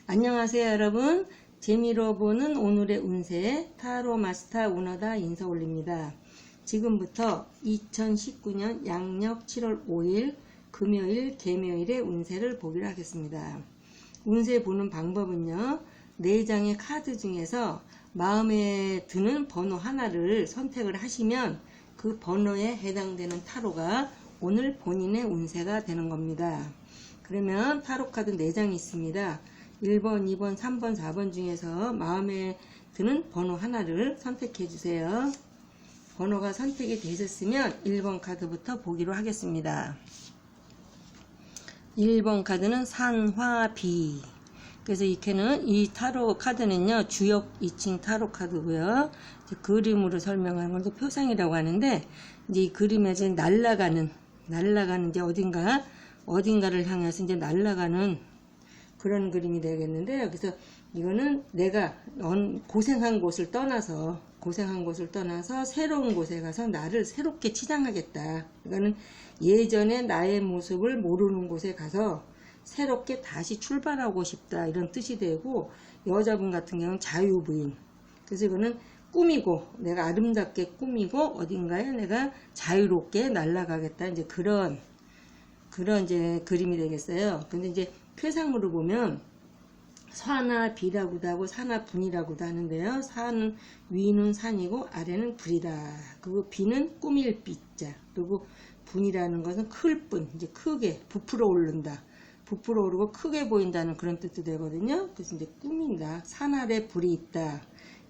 안녕하세요 여러분. 재미로 보는 오늘의 운세 타로 마스터 운하다 인사 올립니다. 지금부터 2019년 양력 7월 5일 금요일 개묘일의 운세를 보기로 하겠습니다. 운세 보는 방법은요, 4장의 카드 중에서 마음에 드는 번호 하나를 선택을 하시면 그 번호에 해당되는 타로가 오늘 본인의 운세가 되는 겁니다. 그러면 타로 카드 4장이 있습니다. 1번, 2번, 3번, 4번 중에서 마음에 드는 번호 하나를 선택해 주세요. 번호가 선택이 되셨으면 1번 카드부터 보기로 하겠습니다. 1번 카드는 산화비. 그래서 이 타로 카드는요, 주역 2층 타로 카드고요. 그림으로 설명하는 건 표상이라고 하는데, 이제 이 그림에 이제 날아가는 이제 어딘가를 향해서 이제 날아가는 그런 그림이 되겠는데요. 그래서 이거는 내가 고생한 곳을 떠나서 새로운 곳에 가서 나를 새롭게 치장하겠다. 이거는 예전에 나의 모습을 모르는 곳에 가서 새롭게 다시 출발하고 싶다, 이런 뜻이 되고, 여자분 같은 경우는 자유부인. 그래서 이거는 꾸미고, 내가 아름답게 꾸미고 어딘가에 내가 자유롭게 날아가겠다, 이제 그런 이제 그림이 되겠어요. 근데 이제 표상으로 보면 산화비라고도 하고 산화분이라고도 하는데요. 산 위는 산이고 아래는 불이다. 그리고 비는 꾸밀 비자. 그리고 분이라는 것은 클 뿐, 이제 크게 부풀어 오른다. 부풀어 오르고 크게 보인다는 그런 뜻도 되거든요. 그래서 이제 꾸민다. 산 아래 불이 있다.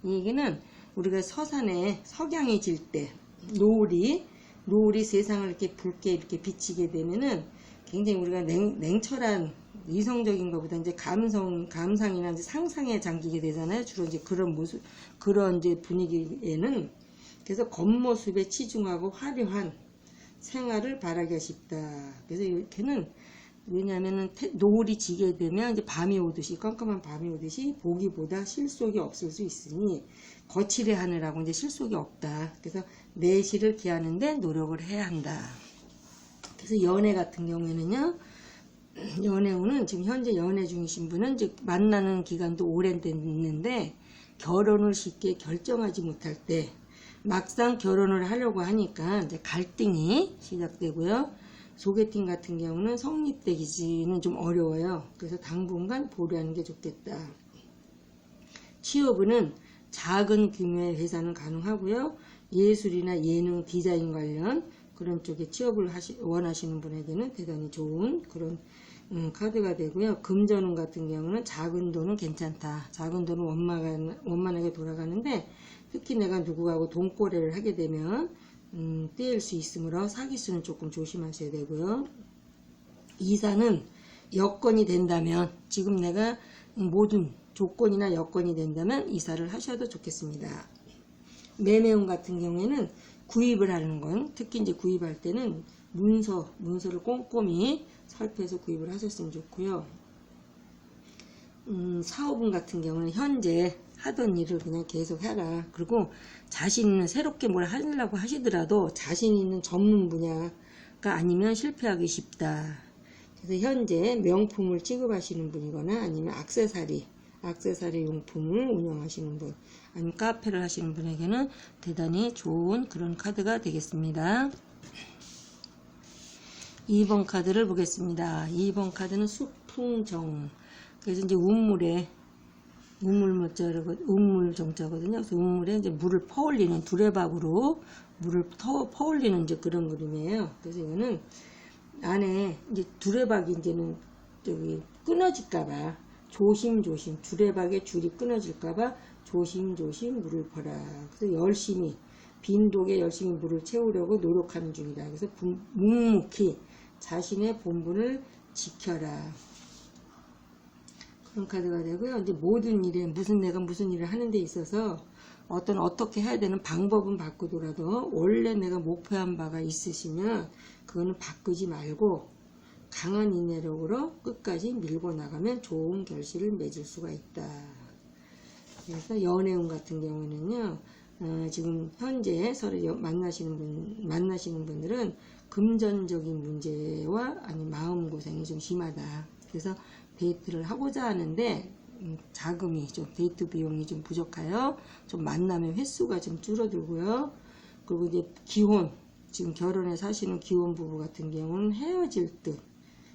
이 얘기는 우리가 서산에 석양이 질 때 노을이 세상을 이렇게 붉게 이렇게 비치게 되면은 굉장히 우리가 냉철한 이성적인 것보다 이제 감상이나 이제 상상에 잠기게 되잖아요. 주로 이제 그런 모습, 그런 이제 분위기에는. 그래서 겉모습에 치중하고 화려한 생활을 바라게 싶다. 그래서 이렇게는, 왜냐하면은 노을이 지게 되면 이제 밤이 오듯이, 깜깜한 밤이 오듯이 보기보다 실속이 없을 수 있으니 거칠해 하느라고 이제 실속이 없다. 그래서 내실을 기하는데 노력을 해야 한다. 그래서 연애 같은 경우에는요, 연애운은 지금 현재 연애 중이신 분은 이제 만나는 기간도 오래됐는데 결혼을 쉽게 결정하지 못할 때 막상 결혼을 하려고 하니까 이제 갈등이 시작되고요. 소개팅 같은 경우는 성립되기는 좀 어려워요. 그래서 당분간 보류하는 게 좋겠다. 취업은 작은 규모의 회사는 가능하고요. 예술이나 예능, 디자인 관련 그런 쪽에 취업을 원하시는 분에게는 대단히 좋은 그런 카드가 되고요. 금전운 같은 경우는 작은 돈은 괜찮다. 작은 돈은 원만하게 돌아가는데, 특히 내가 누구하고 돈거래를 하게 되면 떼일 수 있으므로 사기수는 조금 조심하셔야 되고요. 이사는 여건이 된다면, 지금 내가 모든 조건이나 여건이 된다면 이사를 하셔도 좋겠습니다. 매매운 같은 경우에는 구입을 하는 건, 특히 이제 구입할 때는 문서를 꼼꼼히 살펴서 구입을 하셨으면 좋고요. 사업운 같은 경우는 현재 하던 일을 그냥 계속 해라. 그리고 자신 있는, 새롭게 뭘 하려고 하시더라도 자신 있는 전문 분야가 아니면 실패하기 쉽다. 그래서 현재 명품을 취급하시는 분이거나 아니면 액세서리 용품을 운영하시는 분, 아니면 카페를 하시는 분에게는 대단히 좋은 그런 카드가 되겠습니다. 2번 카드를 보겠습니다. 2번 카드는 수풍정. 그래서 이제 우물 정자거든요. 그래서 우물에 이제 물을 퍼올리는, 두레박으로 물을 퍼올리는 이제 그런 그림이에요. 그래서 이거는 안에 이제 두레박이 이제는 끊어질까봐 조심조심, 두레박의 줄이 끊어질까봐 조심조심 물을 퍼라. 그래서 열심히, 빈 독에 열심히 물을 채우려고 노력하는 중이다. 그래서 묵묵히 자신의 본분을 지켜라. 그런 카드가 되고요. 이제 모든 일에, 내가 무슨 일을 하는 데 있어서 어떻게 해야 되는 방법은 바꾸더라도 원래 내가 목표한 바가 있으시면 그거는 바꾸지 말고 강한 인내력으로 끝까지 밀고 나가면 좋은 결실을 맺을 수가 있다. 그래서 연애운 같은 경우는요, 지금 현재 서로 만나시는 분들은 금전적인 문제와 아니 마음고생이 좀 심하다. 그래서 데이트를 하고자 하는데 자금이 좀 데이트 비용이 좀 부족하여 좀 만남의 횟수가 좀 줄어들고요. 그리고 이제 기혼 지금 결혼해 사시는 기혼 부부 같은 경우는 헤어질 듯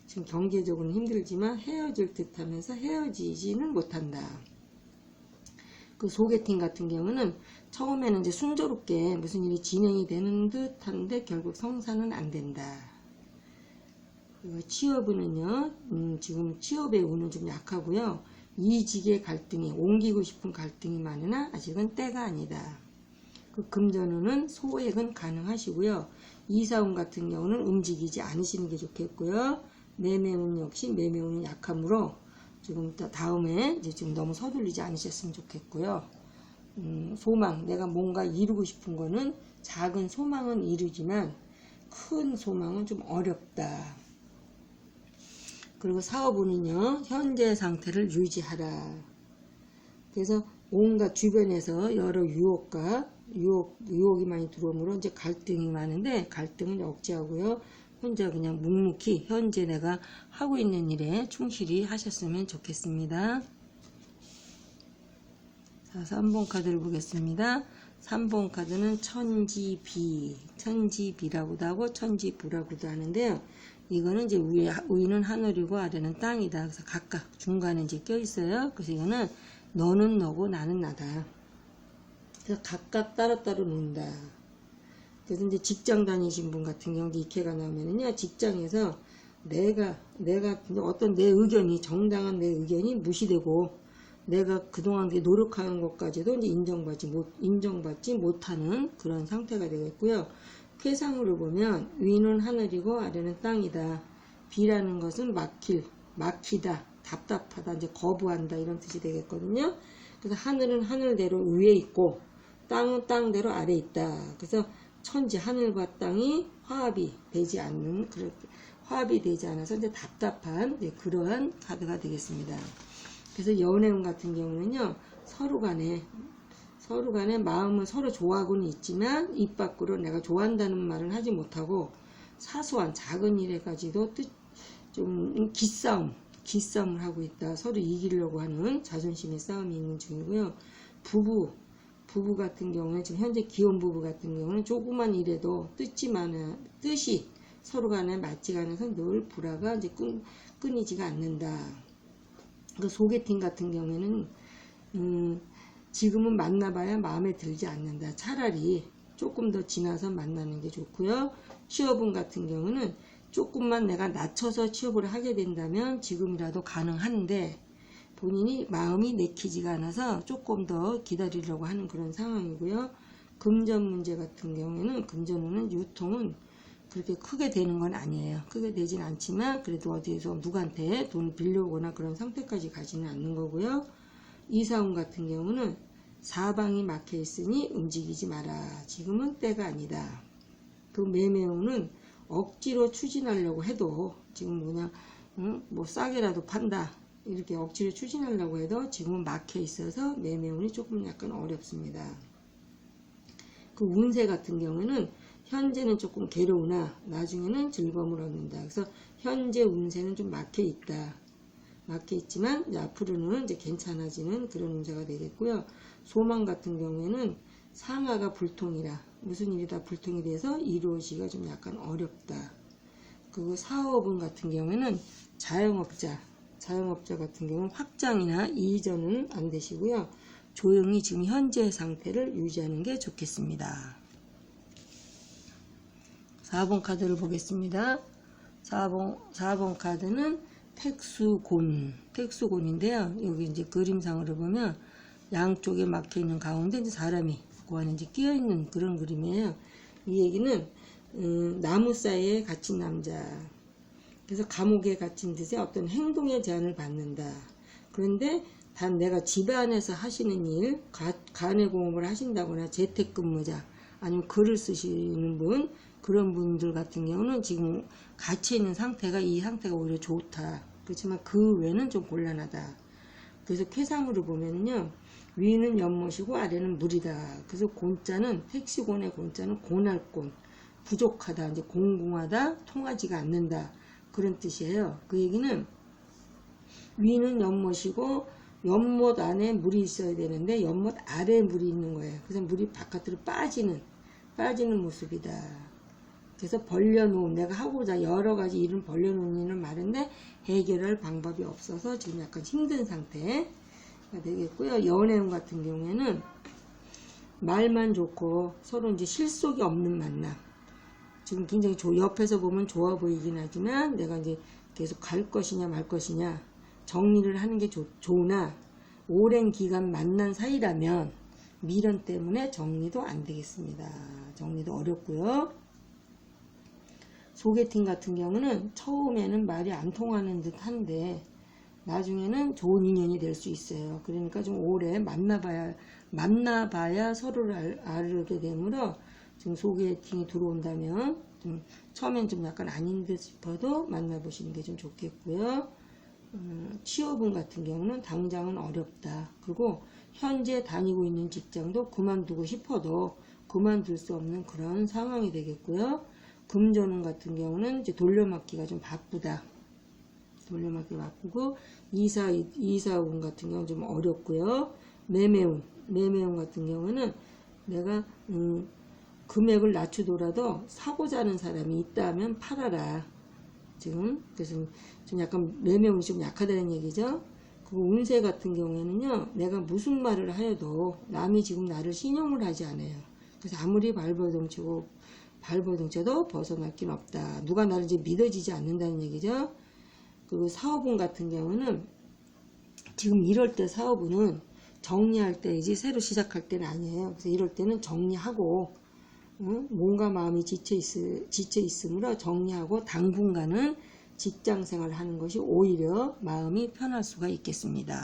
지금 경제적으로는 힘들지만 헤어질 듯 하면서 헤어지지는 못한다. 그 소개팅 같은 경우는 처음에는 이제 순조롭게 무슨 일이 진행이 되는 듯 하는데 결국 성사는 안 된다. 취업은요, 지금 취업의 운은 좀 약하고요. 이직의 갈등이, 옮기고 싶은 갈등이 많으나 아직은 때가 아니다. 그 금전운은 소액은 가능하시고요. 이사운 같은 경우는 움직이지 않으시는 게 좋겠고요. 매매운 역시 매매운은 약하므로 지금 다음에 이제 지금 너무 서둘리지 않으셨으면 좋겠고요. 소망, 내가 뭔가 이루고 싶은 거는 작은 소망은 이루지만 큰 소망은 좀 어렵다. 그리고 사업운은요, 현재 상태를 유지하라. 그래서 온갖 주변에서 여러 유혹이 많이 들어오므로 이제 갈등이 많은데 갈등은 억제하고요. 혼자 그냥 묵묵히 현재 내가 하고 있는 일에 충실히 하셨으면 좋겠습니다. 자, 3번 카드를 보겠습니다. 3번 카드는 천지비라고도 하고 천지부라고도 하는데요. 이거는 이제 위는 하늘이고 아래는 땅이다. 그래서 각각 중간에 이제 껴있어요. 그래서 이거는 너는 너고 나는 나다. 그래서 각각 따로따로 논다. 그래서 이제 직장 다니신 분 같은 경우 이케가 나오면은요, 직장에서 내가 어떤 내 의견이, 정당한 내 의견이 무시되고, 내가 그동안 노력한 것까지도 이제 인정받지 못하는 그런 상태가 되겠고요. 쾌상으로 보면 위는 하늘이고 아래는 땅이다. 비라는 것은 막히다, 답답하다, 이제 거부한다 이런 뜻이 되겠거든요. 그래서 하늘은 하늘대로 위에 있고 땅은 땅대로 아래 있다. 그래서 천지 하늘과 땅이 화합이 되지 않아서 이제 답답한 이제 그러한 카드가 되겠습니다. 그래서 연애운 같은 경우는요, 서로 간에 마음은 서로 좋아하고는 있지만 입 밖으로 내가 좋아한다는 말을 하지 못하고 사소한 작은 일에까지도 좀 기싸움을 하고 있다. 서로 이기려고 하는 자존심의 싸움이 있는 중이고요. 부부 같은 경우는 지금 현재 기혼 부부 같은 경우는 조그만 일에도 뜻이 서로 간에 맞지가 않아서 늘 불화가 이제 끊이지가 않는다. 그 소개팅 같은 경우에는 지금은 만나봐야 마음에 들지 않는다. 차라리 조금 더 지나서 만나는 게 좋고요. 취업운 같은 경우는 조금만 내가 낮춰서 취업을 하게 된다면 지금이라도 가능한데 본인이 마음이 내키지가 않아서 조금 더 기다리려고 하는 그런 상황이고요. 금전 문제 같은 경우에는 금전운은 유통은 그렇게 크게 되는 건 아니에요. 크게 되진 않지만 그래도 어디에서 누구한테 돈을 빌려오거나 그런 상태까지 가지는 않는 거고요. 이사운 같은 경우는 사방이 막혀 있으니 움직이지 마라. 지금은 때가 아니다. 그 매매운은 억지로 추진하려고 해도 지금 그냥 뭐 싸게라도 판다 이렇게 억지로 추진하려고 해도 지금은 막혀 있어서 매매운이 조금 약간 어렵습니다. 그 운세 같은 경우는 현재는 조금 괴로우나 나중에는 즐거움을 얻는다. 그래서 현재 운세는 좀 막혀 있지만 이제 앞으로는 이제 괜찮아지는 그런 운세가 되겠고요. 소망 같은 경우에는 상하가 불통이라 무슨 일이 다 불통이 돼서 이루어지기가 좀 약간 어렵다. 그리고 사업운 같은 경우에는 자영업자 같은 경우는 확장이나 이전은 안 되시고요. 조용히 지금 현재 상태를 유지하는 게 좋겠습니다. 4번 카드를 보겠습니다. 4번 카드는 택수곤인데요. 여기 이제 그림상으로 보면 양쪽에 막혀 있는 가운데 이제 사람이 그 안에 이제 끼어 있는 그런 그림이에요. 이 얘기는 나무 사이에 갇힌 남자. 그래서 감옥에 갇힌 듯이 어떤 행동의 제한을 받는다. 그런데 단 내가 집 안에서 하시는 일, 간의 공업을 하신다거나 재택근무자, 아니면 글을 쓰시는 분, 그런 분들 같은 경우는 지금 갇혀있는 상태가 이 상태가 오히려 좋다. 그렇지만 그 외는 좀 곤란하다. 그래서 쾌상으로 보면요, 위는 연못이고 아래는 물이다. 그래서 택시곤의 곤자는 고날곤, 부족하다, 이제 공공하다, 통하지가 않는다. 그런 뜻이에요. 그 얘기는 위는 연못이고 연못 안에 물이 있어야 되는데 연못 아래에 물이 있는 거예요. 그래서 물이 바깥으로 빠지는 모습이다. 그래서 벌려놓음, 내가 하고자 여러 가지 일은 벌려놓는 말인데 해결할 방법이 없어서 지금 약간 힘든 상태가 되겠고요. 연애운 같은 경우에는 말만 좋고 서로 이제 실속이 없는 만남. 지금 굉장히 옆에서 보면 좋아 보이긴 하지만 내가 이제 계속 갈 것이냐 말 것이냐 정리를 하는 게 좋으나 오랜 기간 만난 사이라면 미련 때문에 정리도 안 되겠습니다. 정리도 어렵고요. 소개팅 같은 경우는 처음에는 말이 안 통하는 듯 한데 나중에는 좋은 인연이 될 수 있어요. 그러니까 좀 오래 만나봐야 서로를 알게 되므로 지금 소개팅이 들어온다면 좀 처음엔 좀 약간 아닌 듯 싶어도 만나보시는 게 좀 좋겠고요. 취업운 같은 경우는 당장은 어렵다. 그리고 현재 다니고 있는 직장도 그만두고 싶어도 그만둘 수 없는 그런 상황이 되겠고요. 금전운 같은 경우는 이제 돌려막기가 좀 바쁘다. 돌려막기 바쁘고 이사운 같은 경우는 좀 어렵고요. 매매운 같은 경우는 내가 금액을 낮추더라도 사고자 하는 사람이 있다면 팔아라. 지금 그래서 좀 약간 매매운이 좀 약하다는 얘기죠. 그리고 운세 같은 경우에는요, 내가 무슨 말을 하여도 남이 지금 나를 신용을 하지 않아요. 그래서 아무리 발버둥쳐도 벗어날 긴 없다. 누가 나를 이제 믿어지지 않는다는 얘기죠. 그리고 사업운 같은 경우는 지금 이럴 때 사업운은 정리할 때이지 새로 시작할 때는 아니에요. 그래서 이럴 때는 정리하고 몸과 마음이 지쳐 있으므로 정리하고 당분간은 직장 생활을 하는 것이 오히려 마음이 편할 수가 있겠습니다.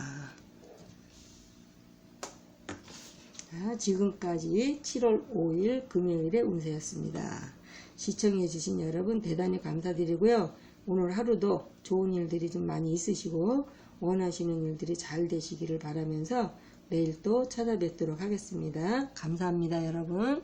자, 지금까지 7월 5일 금요일의 운세였습니다. 시청해주신 여러분 대단히 감사드리고요. 오늘 하루도 좋은 일들이 좀 많이 있으시고 원하시는 일들이 잘 되시기를 바라면서 내일 또 찾아뵙도록 하겠습니다. 감사합니다, 여러분.